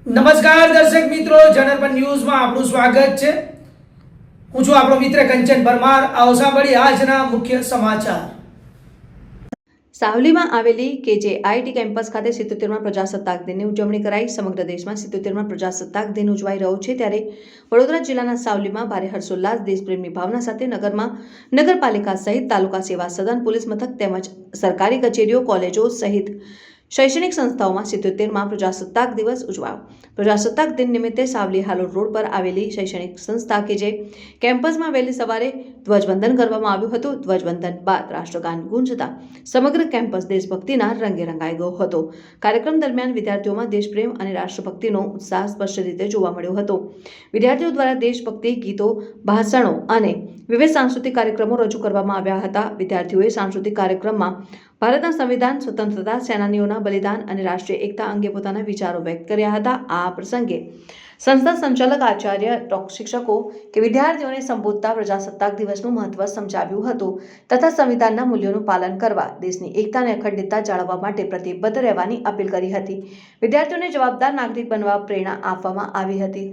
નમસ્કાર દર્શક મિત્રો, જનરપન ન્યૂઝમાં આપનું સ્વાગત છે। હું છું આપણો મિત્ર કંચન પરમાર। આવો સાંભળીએ આજના મુખ્ય સમાચાર। સાવલીમાં આવેલી KJIT કેમ્પસ ખાતે 77મા પ્રજાસત્તાક દિનની ઉજવણી કરાઈ। સમગ્ર દેશમાં 77મા પ્રજાસત્તાક દિન ઉજવાઈ રહ્યો છે, ત્યારે વડોદરા જિલ્લાના સાવલીમાં ભારે હર્ષોલ્લાસ, દેશપ્રેમની ભાવના સાથે નગરમાં નગરપાલિકા સહિત તાલુકા સેવા સદન, પોલીસ મથક તેમજ સરકારી કચેરીઓ, કોલેજો સહિત શૈક્ષણિક સંસ્થાઓમાં 77મા પ્રજાસત્તાક દિવસ ઉજવાયો। પ્રજાસત્તાક દિન નિમિત્તે સાવલી હાલોલ રોડ પર આવેલી શૈક્ષણિક સંસ્થા KJ કેમ્પસમાં વહેલી સવારે ધ્વજવંદન કરવામાં આવ્યું હતું। ધ્વજવંદન બાદ રાષ્ટ્રગાન ગુંજતા સમગ્ર કેમ્પસ દેશભક્તિના રંગે રંગાઈ ગયો હતો। કાર્યક્રમ દરમિયાન વિદ્યાર્થીઓમાં દેશપ્રેમ અને રાષ્ટ્રભક્તિનો ઉત્સાહ સ્પષ્ટ રીતે જોવા મળ્યો હતો। વિદ્યાર્થીઓ દ્વારા દેશભક્તિ ગીતો, ભાષણો અને વિવિધ સાંસ્કૃતિક કાર્યક્રમો રજૂ કરવામાં આવ્યા હતા। વિદ્યાર્થીઓએ સાંસ્કૃતિક કાર્યક્રમમાં ભારતના સંવિધાન, સ્વતંત્રતા સેનાનીઓના બલિદાન અને રાષ્ટ્રીય એકતા અંગે પોતાના વિચારો વ્યક્ત કર્યા હતા। આ પ્રસંગે સંસ્થા સંચાલક, આચાર્ય, શિક્ષકો કે વિદ્યાર્થીઓને સંબોધતા પ્રજાસત્તાક દિવસનું મહત્વ સમજાવ્યું હતું તથા સંવિધાનના મૂલ્યોનું પાલન કરવા, દેશની એકતા અને અખંડિતતા જાળવવા માટે પ્રતિબદ્ધ રહેવાની અપીલ કરી હતી। વિદ્યાર્થીઓને જવાબદાર નાગરિક બનવા પ્રેરણા આપવામાં આવી હતી।